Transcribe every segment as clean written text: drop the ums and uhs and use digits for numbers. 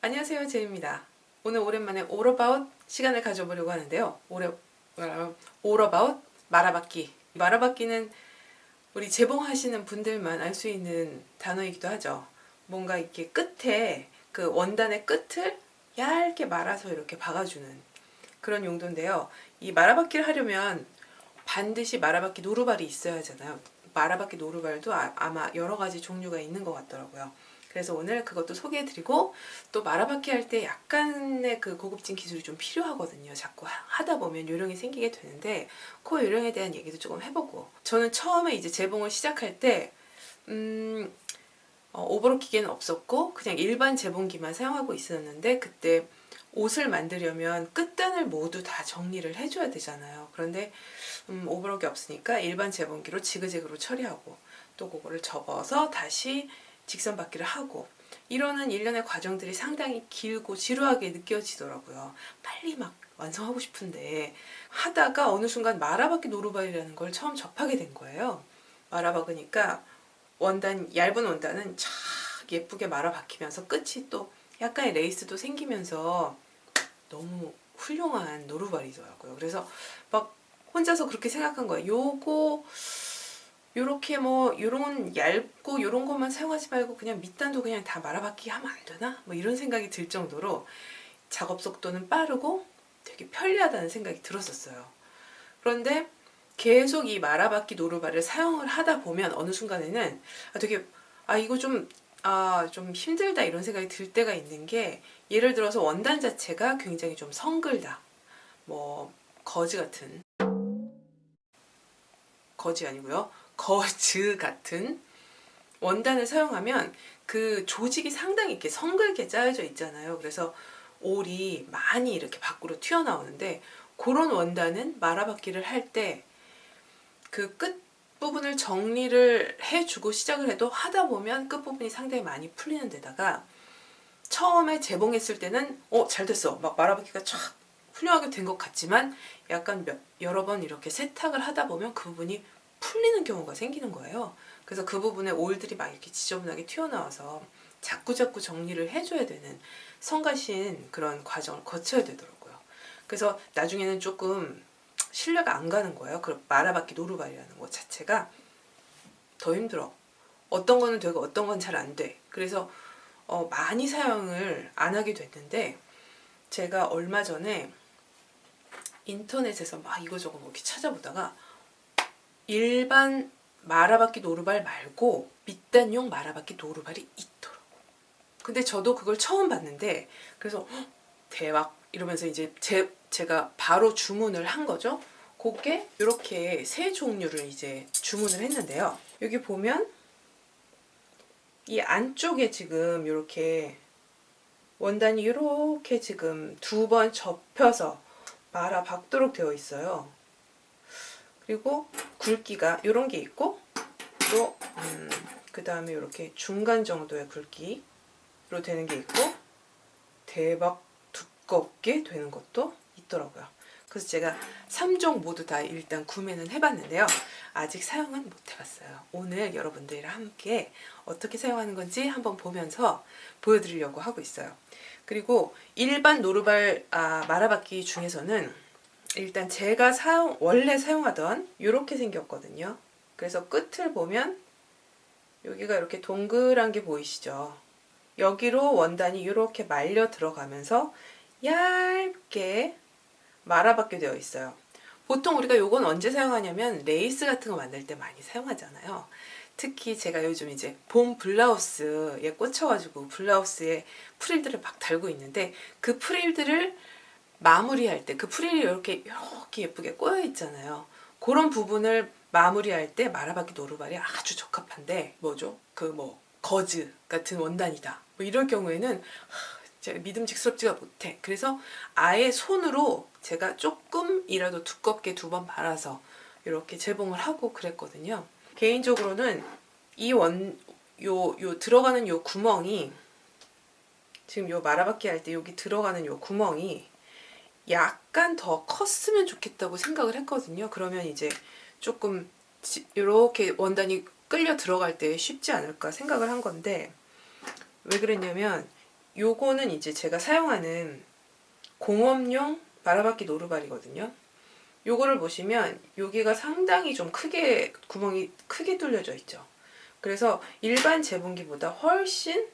안녕하세요, 제이입니다. 오늘 오랜만에 All About 시간을 가져보려고 하는데요. All About 말아받기. 말아받기는 우리 재봉하시는 분들만 알 수 있는 단어이기도 하죠. 뭔가 이렇게 끝에 그 원단의 끝을 얇게 말아서 이렇게 박아주는 그런 용도인데요. 이 말아받기를 하려면 반드시 말아받기 노루발이 있어야 하잖아요. 말아받기 노루발도 아마 여러 가지 종류가 있는 것 같더라고요. 그래서 오늘 그것도 소개해드리고, 또 말아받기 할 때 약간의 그 고급진 기술이 좀 필요하거든요. 자꾸 하다 보면 요령이 생기게 되는데, 그 요령에 대한 얘기도 조금 해보고, 저는 처음에 이제 재봉을 시작할 때 오버로ck 기계는 없었고 그냥 일반 재봉기만 사용하고 있었는데, 그때 옷을 만들려면 끝단을 모두 다 정리를 해줘야 되잖아요. 그런데 오버로ck이 없으니까 일반 재봉기로 지그재그로 처리하고, 또 그거를 접어서 다시 직선 받기를 하고, 이러는 일련의 과정들이 상당히 길고 지루하게 느껴지더라고요. 빨리 막 완성하고 싶은데, 하다가 어느 순간 말아받기 노루발이라는 걸 처음 접하게 된 거예요. 말아박으니까 얇은 원단은 쫙 예쁘게 말아박히면서 끝이 또 약간의 레이스도 생기면서 너무 훌륭한 노루발이더라고요. 그래서 막 혼자서 그렇게 생각한 거예요. 요렇게 뭐 요런 얇고 요런 것만 사용하지 말고 그냥 밑단도 그냥 다 말아박기 하면 안 되나? 뭐 이런 생각이 들 정도로 작업 속도는 빠르고 되게 편리하다는 생각이 들었었어요. 그런데 계속 이 말아박기 노루발을 사용을 하다 보면 어느 순간에는 되게 이거 좀 힘들다 이런 생각이 들 때가 있는 게, 예를 들어서 원단 자체가 굉장히 좀 성글다, 뭐 거지 아니고요, 거즈 같은 원단을 사용하면 그 조직이 상당히 이렇게 성글게 짜여져 있잖아요. 그래서 올이 많이 이렇게 밖으로 튀어나오는데, 그런 원단은 말아받기를 할 때 그 끝부분을 정리를 해주고 시작을 해도 하다 보면 끝부분이 상당히 많이 풀리는 데다가, 처음에 재봉했을 때는 잘 됐어, 막 말아받기가 촥 훌륭하게 된 것 같지만, 약간 여러 번 이렇게 세탁을 하다 보면 그 부분이 풀리는 경우가 생기는 거예요. 그래서 그 부분에 올들이 막 이렇게 지저분하게 튀어나와서 자꾸자꾸 정리를 해줘야 되는 성가신 그런 과정을 거쳐야 되더라고요. 그래서 나중에는 조금 신뢰가 안 가는 거예요. 그 말아받기 노루발이라는 것 자체가 더 힘들어. 어떤 거는 되고 어떤 건 잘 안 돼. 그래서 많이 사용을 안 하게 됐는데, 제가 얼마 전에 인터넷에서 막 이거저거 이렇게 찾아보다가 일반 말아받기 노루발 말고 밑단용 말아받기 노루발이 있더라고. 근데 저도 그걸 처음 봤는데, 그래서 대박 이러면서 이제 제가 바로 주문을 한 거죠. 그게 이렇게 세 종류를 이제 주문을 했는데요. 여기 보면 이 안쪽에 지금 이렇게 원단이 이렇게 지금 두 번 접혀서 말아 박도록 되어 있어요. 그리고 굵기가 이런 게 있고, 또 그 다음에 이렇게 중간 정도의 굵기로 되는 게 있고, 대박 두껍게 되는 것도 있더라고요. 그래서 제가 3종 모두 다 일단 구매는 해봤는데요. 아직 사용은 못 해봤어요. 오늘 여러분들이랑 함께 어떻게 사용하는 건지 한번 보면서 보여드리려고 하고 있어요. 그리고 일반 노루발 말아받기 중에서는 일단 제가 원래 사용하던 이렇게 생겼거든요. 그래서 끝을 보면 여기가 이렇게 동그란 게 보이시죠? 여기로 원단이 이렇게 말려 들어가면서 얇게 말아받게 되어 있어요. 보통 우리가 요건 언제 사용하냐면 레이스 같은 거 만들 때 많이 사용하잖아요. 특히 제가 요즘 이제 봄 블라우스에 꽂혀가지고 블라우스에 프릴들을 막 달고 있는데, 그 프릴들을 마무리할 때 그 프릴이 이렇게 예쁘게 꼬여 있잖아요. 그런 부분을 마무리할 때 말아받기 노루발이 아주 적합한데, 뭐죠? 거즈 같은 원단이다, 뭐 이럴 경우에는 제가 믿음직스럽지가 못해. 그래서 아예 손으로 제가 조금이라도 두껍게 두 번 말아서 이렇게 재봉을 하고 그랬거든요. 개인적으로는 요 들어가는 요 구멍이, 지금 요 말아받기 할 때 여기 들어가는 요 구멍이 약간 더 컸으면 좋겠다고 생각을 했거든요. 그러면 이제 조금 이렇게 원단이 끌려 들어갈 때 쉽지 않을까 생각을 한 건데, 왜 그랬냐면 요거는 이제 제가 사용하는 공업용 마라바퀴 노루발이거든요. 요거를 보시면 여기가 상당히 좀 크게 구멍이 크게 뚫려져 있죠. 그래서 일반 제분기보다 훨씬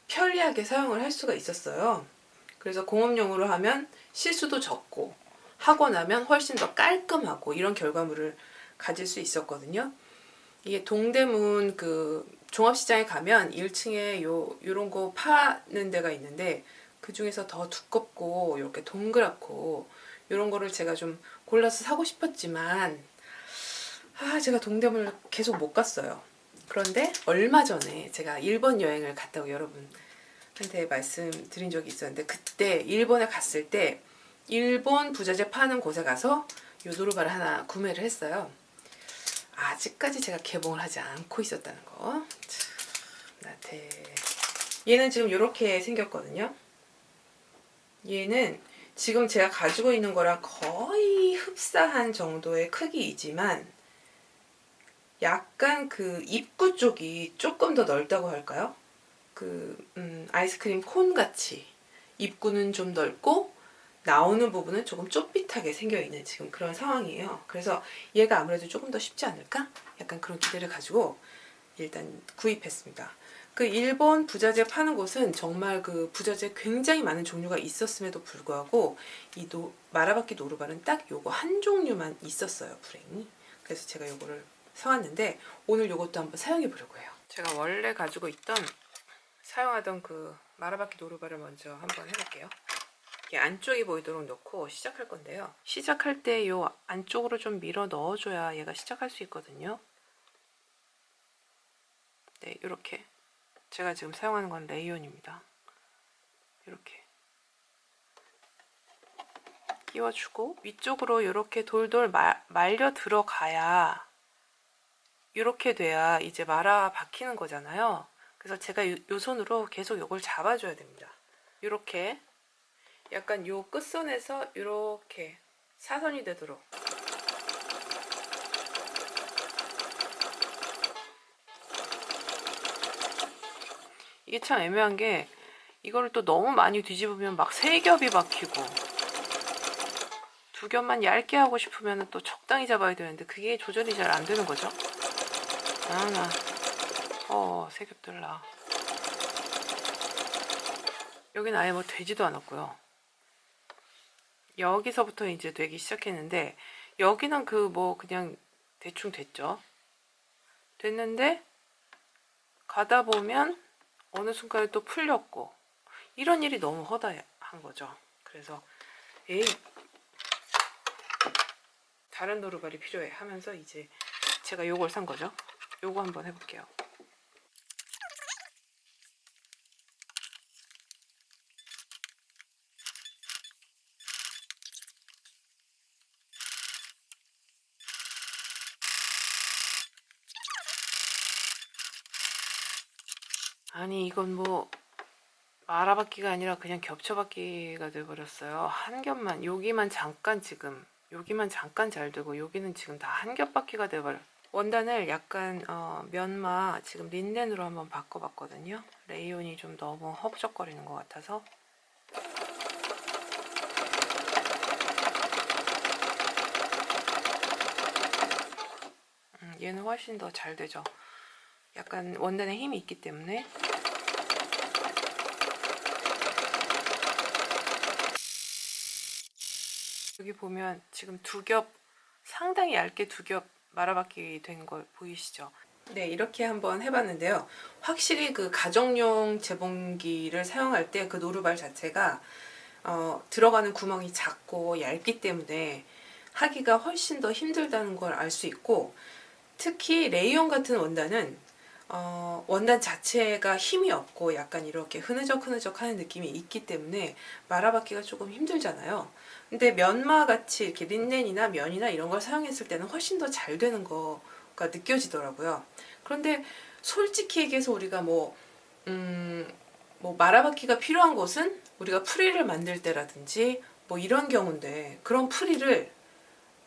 편리하게 사용을 할 수가 있었어요. 그래서 공업용으로 하면 실수도 적고 하고 나면 훨씬 더 깔끔하고 이런 결과물을 가질 수 있었거든요. 이게 동대문 그 종합시장에 가면 1층에 요런 거 파는 데가 있는데 그 중에서 더 두껍고 이렇게 동그랗고 이런 거를 제가 좀 골라서 사고 싶었지만 제가 동대문을 계속 못 갔어요. 그런데 얼마 전에 제가 일본 여행을 갔다고 여러분한테 말씀드린 적이 있었는데, 그때 일본에 갔을 때 일본 부자재 파는 곳에 가서 요 노루발을 하나 구매를 했어요. 아직까지 제가 개봉을 하지 않고 있었다는 거. 나한테 얘는 지금 이렇게 생겼거든요. 얘는 지금 제가 가지고 있는 거랑 거의 흡사한 정도의 크기이지만 약간 그 입구 쪽이 조금 더 넓다고 할까요? 아이스크림 콘 같이 입구는 좀 넓고 나오는 부분은 조금 좁빗하게 생겨있는 지금 그런 상황이에요. 그래서 얘가 아무래도 조금 더 쉽지 않을까? 약간 그런 기대를 가지고 일단 구입했습니다. 그 일본 부자재 파는 곳은 정말 그 부자재 굉장히 많은 종류가 있었음에도 불구하고 이 마라바퀴 노루발은 딱 요거 한 종류만 있었어요, 불행히. 그래서 제가 요거를 사왔는데 오늘 요것도 한번 사용해 보려고 해요. 제가 원래 가지고 있던 사용하던 그 마라바퀴 노루발을 먼저 한번 해볼게요. 이게 안쪽이 보이도록 넣고 시작할 건데요. 시작할 때 요 안쪽으로 좀 밀어 넣어줘야 얘가 시작할 수 있거든요. 네, 이렇게 제가 지금 사용하는 건 레이온입니다. 이렇게 끼워주고 위쪽으로 이렇게 돌돌 말려 들어가야 이렇게 돼야 이제 말아 박히는 거잖아요. 그래서 제가 요 손으로 계속 이걸 잡아줘야 됩니다. 이렇게 약간 요 끝선에서 이렇게 사선이 되도록. 이게 참 애매한 게 이거를 또 너무 많이 뒤집으면 막 세 겹이 박히고 두 겹만 얇게 하고 싶으면 또 적당히 잡아야 되는데 그게 조절이 잘 안 되는 거죠. 세 겹 들라. 여기는 아예 뭐 되지도 않았고요. 여기서부터 이제 되기 시작했는데 여기는 그 뭐 그냥 대충 됐죠. 됐는데 가다 보면 어느 순간에 또 풀렸고 이런 일이 너무 허다한 거죠. 그래서 에이 다른 노루발이 필요해 하면서 이제 제가 요걸 산 거죠. 요거 한번 해볼게요. 아니 이건 뭐 마라바퀴가 아니라 그냥 겹쳐바퀴가 돼버렸어요. 한 겹만 여기만 잠깐 지금 여기만 잠깐 잘 되고 여기는 지금 다 한 겹바퀴가 돼버려. 원단을 약간 면마 지금 린넨으로 한번 바꿔봤거든요. 레이온이 좀 너무 허브적거리는 것 같아서. 얘는 훨씬 더 잘 되죠. 약간 원단에 힘이 있기 때문에. 여기 보면 지금 두 겹 상당히 얇게 두 겹 마라바퀴 된 걸 보이시죠? 네, 이렇게 한번 해봤는데요. 확실히 그 가정용 재봉기를 사용할 때 그 노루발 자체가 들어가는 구멍이 작고 얇기 때문에 하기가 훨씬 더 힘들다는 걸 알 수 있고, 특히 레이온 같은 원단은 원단 자체가 힘이 없고 약간 이렇게 흐느적 하는 느낌이 있기 때문에 말아받기가 조금 힘들잖아요. 근데 면마 같이 이렇게 린넨이나 면이나 이런 걸 사용했을 때는 훨씬 더 잘 되는 거가 느껴지더라고요. 그런데 솔직히 얘기해서 우리가 뭐 말아받기가 필요한 곳은 우리가 프릴을 만들 때라든지 뭐 이런 경우인데, 그런 프릴을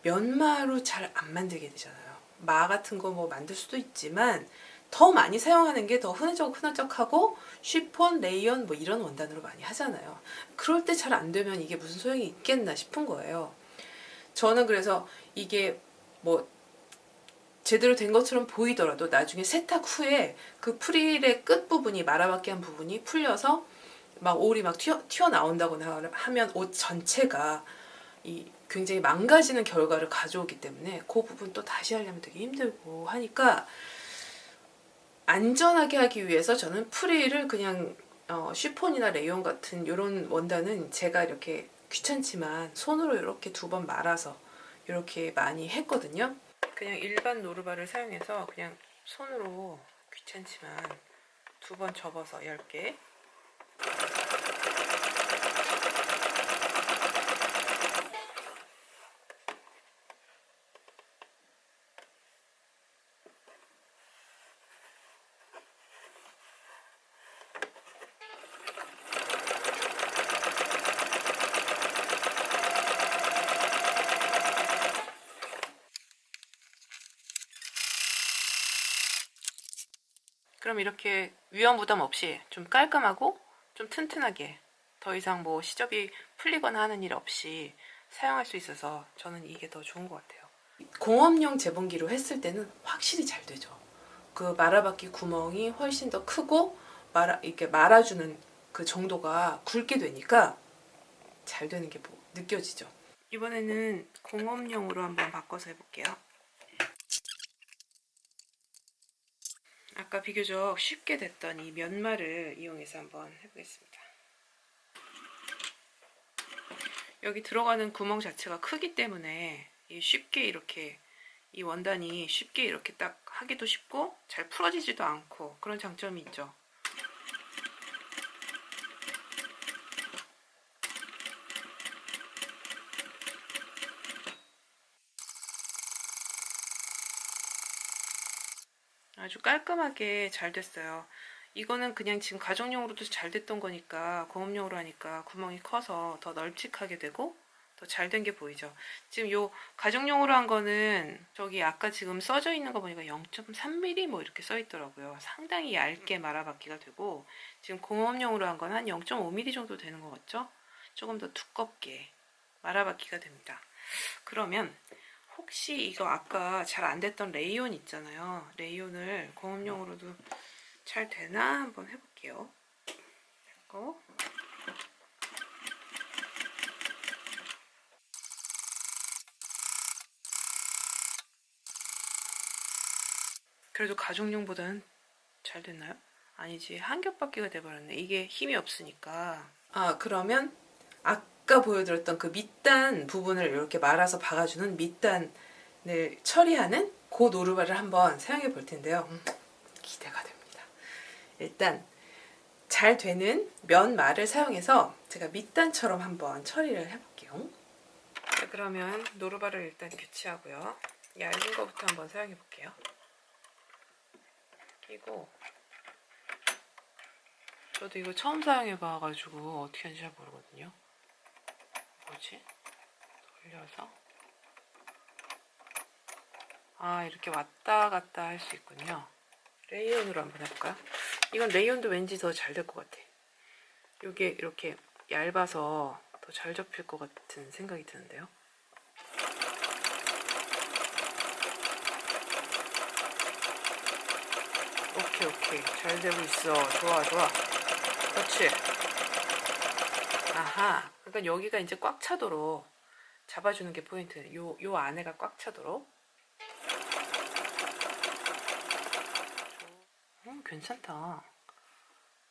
면마로 잘 안 만들게 되잖아요. 마 같은 거 뭐 만들 수도 있지만 더 많이 사용하는 게 더 흐느적흐느적하고 쉬폰, 레이온 뭐 이런 원단으로 많이 하잖아요. 그럴 때 잘 안 되면 이게 무슨 소용이 있겠나 싶은 거예요. 저는 그래서 이게 뭐 제대로 된 것처럼 보이더라도 나중에 세탁 후에 그 프릴의 끝부분이 마라바키 한 부분이 풀려서 막 올이 막 튀어나온다거나 하면 옷 전체가 굉장히 망가지는 결과를 가져오기 때문에 그 부분 또 다시 하려면 되게 힘들고 하니까 안전하게 하기 위해서 저는 프릴을 그냥 쉬폰이나 레이온 같은 이런 원단은 제가 이렇게 귀찮지만 손으로 이렇게 2번 말아서 이렇게 많이 했거든요. 그냥 일반 노루발을 사용해서 그냥 손으로 귀찮지만 2번 접어서 얇게 그럼 이렇게 위험 부담 없이 좀 깔끔하고 좀 튼튼하게 더 이상 뭐 시접이 풀리거나 하는 일 없이 사용할 수 있어서 저는 이게 더 좋은 것 같아요. 공업용 재봉기로 했을 때는 확실히 잘 되죠. 그 말아받기 구멍이 훨씬 더 크고 이렇게 말아주는 그 정도가 굵게 되니까 잘 되는 게 뭐 느껴지죠. 이번에는 공업용으로 한번 바꿔서 해볼게요. 아까 비교적 쉽게 됐던 이 면말을 이용해서 한번 해보겠습니다. 여기 들어가는 구멍 자체가 크기 때문에 쉽게 이렇게 이 원단이 쉽게 이렇게 딱 하기도 쉽고 잘 풀어지지도 않고 그런 장점이 있죠. 아주 깔끔하게 잘 됐어요. 이거는 그냥 지금 가정용으로도 잘 됐던 거니까 공업용으로 하니까 구멍이 커서 더 널찍하게 되고 더 잘 된 게 보이죠. 지금 요 가정용으로 한 거는 저기 아까 지금 써져 있는 거 보니까 0.3mm 뭐 이렇게 써 있더라고요. 상당히 얇게 말아받기가 되고 지금 공업용으로 한 건 한 0.5mm 정도 되는 것 같죠? 조금 더 두껍게 말아받기가 됩니다. 그러면 혹시 이거 아까 잘 안 됐던 레이온 있잖아요. 레이온을 공업용으로도 잘 되나 한번 해볼게요. 됐고. 그래도 가정용보다는 잘 됐나요? 아니지, 한 겹바퀴가 돼버렸네. 이게 힘이 없으니까. 그러면 아까 보여드렸던 그 밑단 부분을 이렇게 말아서 박아주는 밑단을 처리하는 그 노루발을 한번 사용해 볼 텐데요. 기대가 됩니다. 일단 잘 되는 면말을 사용해서 제가 밑단처럼 한번 처리를 해볼게요. 자, 그러면 노루발을 일단 교체하고요. 얇은 거부터 한번 사용해 볼게요. 끼고 저도 이거 처음 사용해 봐가지고 어떻게 하는지 잘 모르거든요. 뭐지? 돌려서 이렇게 왔다 갔다 할 수 있군요. 레이온으로 한번 해볼까요? 이건 레이온도 왠지 더 잘 될 것 같아. 이게 이렇게 얇아서 더 잘 접힐 것 같은 생각이 드는데요. 오케이 잘 되고 있어. 좋아 그렇지. 아하, 그러니까 여기가 이제 꽉 차도록 잡아주는 게 포인트예요. 요 안에가 꽉 차도록. 괜찮다.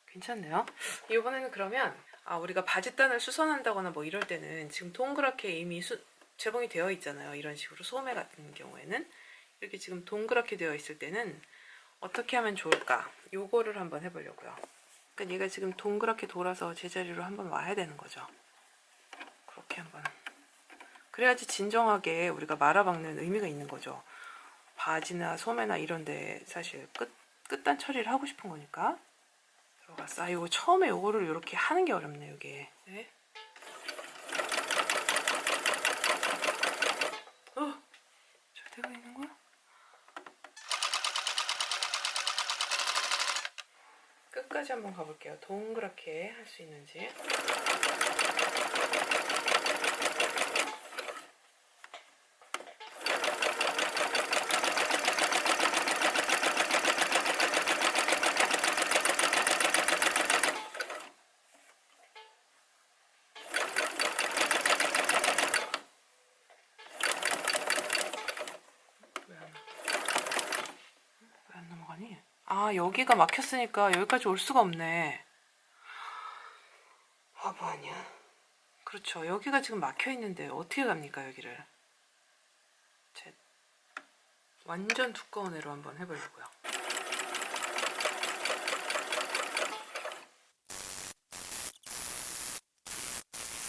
괜찮네요. 이번에는 그러면 우리가 바짓단을 수선한다거나 뭐 이럴 때는 지금 동그랗게 이미 재봉이 되어 있잖아요. 이런 식으로 소매 같은 경우에는 이렇게 지금 동그랗게 되어 있을 때는 어떻게 하면 좋을까? 요거를 한번 해보려고요. 그러니까 얘가 지금 동그랗게 돌아서 제자리로 한번 와야 되는 거죠. 그렇게 한번. 그래야지 진정하게 우리가 말아박는 의미가 있는 거죠. 바지나 소매나 이런데 사실 끝단 처리를 하고 싶은 거니까. 들어갔어. 이거 처음에 요거를 이렇게 하는 게 어렵네, 이게. 네? 잘 되고 있는 거야? 끝까지 한번 가볼게요. 동그랗게 할 수 있는지. 왜 안 넘어가니? 아, 여기가 막혔으니까 여기까지 올 수가 없네. 바보 아니야? 그렇죠. 여기가 지금 막혀 있는데 어떻게 갑니까, 여기를? 완전 두꺼운 애로 한번 해보려고요.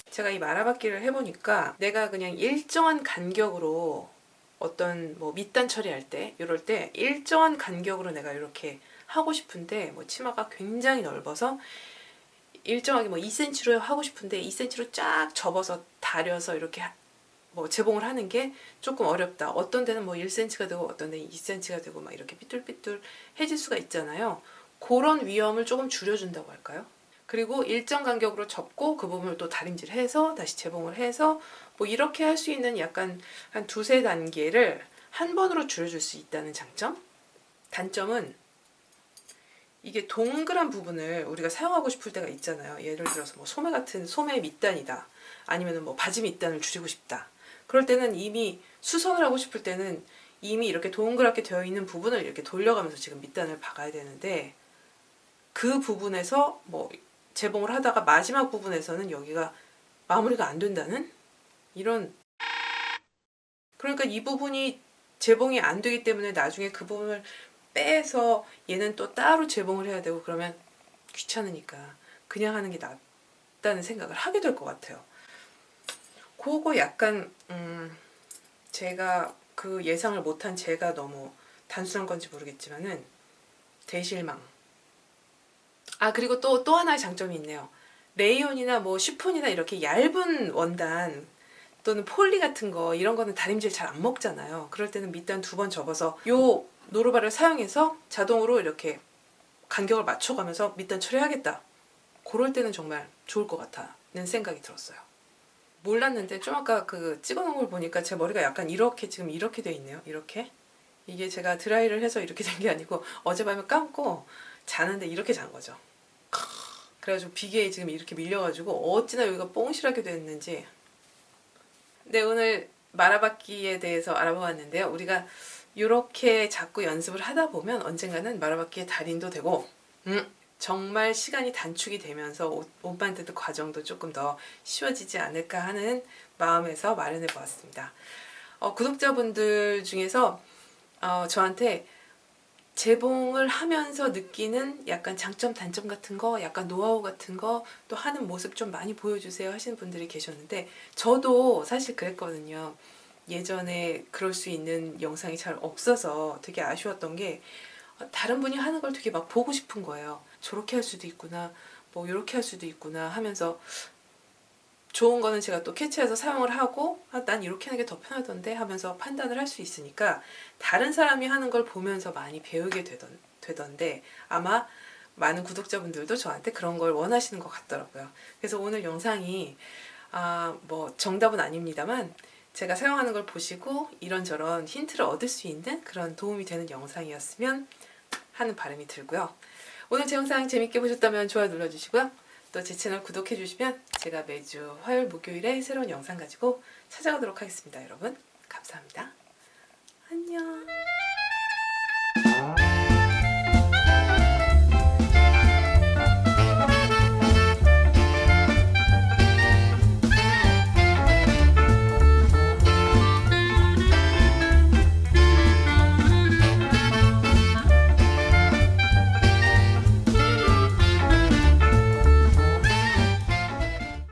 제가 이 마라박기를 해보니까 내가 그냥 일정한 간격으로 어떤 뭐 밑단 처리할 때 이럴 때 일정한 간격으로 내가 이렇게 하고 싶은데 뭐 치마가 굉장히 넓어서 일정하게 뭐 2cm로 하고 싶은데 2cm로 쫙 접어서 다려서 이렇게 뭐 재봉을 하는 게 조금 어렵다. 어떤 데는 뭐 1cm가 되고 어떤 데는 2cm가 되고 막 이렇게 삐뚤삐뚤 해질 수가 있잖아요. 그런 위험을 조금 줄여준다고 할까요? 그리고 일정 간격으로 접고 그 부분을 또 다림질해서 다시 재봉을 해서 뭐 이렇게 할 수 있는 약간 한 두세 단계를 한 번으로 줄여줄 수 있다는 장점? 단점은 이게 동그란 부분을 우리가 사용하고 싶을 때가 있잖아요. 예를 들어서 뭐 소매 같은 소매 밑단이다. 아니면 뭐 바지 밑단을 줄이고 싶다. 그럴 때는 이미 수선을 하고 싶을 때는 이미 이렇게 동그랗게 되어 있는 부분을 이렇게 돌려가면서 지금 밑단을 박아야 되는데 그 부분에서 뭐 재봉을 하다가 마지막 부분에서는 여기가 마무리가 안 된다는 이런, 그러니까 이 부분이 재봉이 안 되기 때문에 나중에 그 부분을 빼서 얘는 또 따로 재봉을 해야 되고 그러면 귀찮으니까 그냥 하는 게 낫다는 생각을 하게 될 것 같아요. 그거 약간 제가 그 예상을 못한 제가 너무 단순한 건지 모르겠지만은 대실망. 아, 그리고 또 하나의 장점이 있네요. 레이온이나 뭐 쉬폰이나 이렇게 얇은 원단 또는 폴리 같은 거 이런 거는 다림질 잘 안 먹잖아요. 그럴 때는 밑단 2번 접어서 요 노루발을 사용해서 자동으로 이렇게 간격을 맞춰가면서 밑단 처리하겠다. 그럴 때는 정말 좋을 것 같다는 생각이 들었어요. 몰랐는데 좀 아까 그 찍어놓은 걸 보니까 제 머리가 약간 이렇게 지금 이렇게 돼 있네요. 이렇게. 이게 제가 드라이를 해서 이렇게 된 게 아니고 어젯밤에 감고 자는데 이렇게 잔 거죠. 그래가지고 비계에 지금 이렇게 밀려가지고 어찌나 여기가 뽕실하게 됐는지. 네, 오늘 마라박기에 대해서 알아보았는데요. 우리가 이렇게 자꾸 연습을 하다 보면 언젠가는 마라박기의 달인도 되고 정말 시간이 단축이 되면서 옷 만드는 과정도 조금 더 쉬워지지 않을까 하는 마음에서 마련해 보았습니다. 구독자분들 중에서 저한테 재봉을 하면서 느끼는 약간 장점 단점 같은 거, 약간 노하우 같은 거 또 하는 모습 좀 많이 보여주세요 하시는 분들이 계셨는데 저도 사실 그랬거든요. 예전에 그럴 수 있는 영상이 잘 없어서 되게 아쉬웠던 게 다른 분이 하는 걸 되게 막 보고 싶은 거예요. 저렇게 할 수도 있구나, 뭐 이렇게 할 수도 있구나 하면서 좋은 거는 제가 또 캐치해서 사용을 하고 난 이렇게 하는 게 더 편하던데 하면서 판단을 할 수 있으니까 다른 사람이 하는 걸 보면서 많이 배우게 되던데 아마 많은 구독자분들도 저한테 그런 걸 원하시는 것 같더라고요. 그래서 오늘 영상이 뭐 정답은 아닙니다만 제가 사용하는 걸 보시고 이런저런 힌트를 얻을 수 있는 그런 도움이 되는 영상이었으면 하는 바람이 들고요. 오늘 제 영상 재밌게 보셨다면 좋아요 눌러주시고요. 또 제 채널 구독해주시면 제가 매주 화요일 목요일에 새로운 영상 가지고 찾아오도록 하겠습니다. 여러분 감사합니다.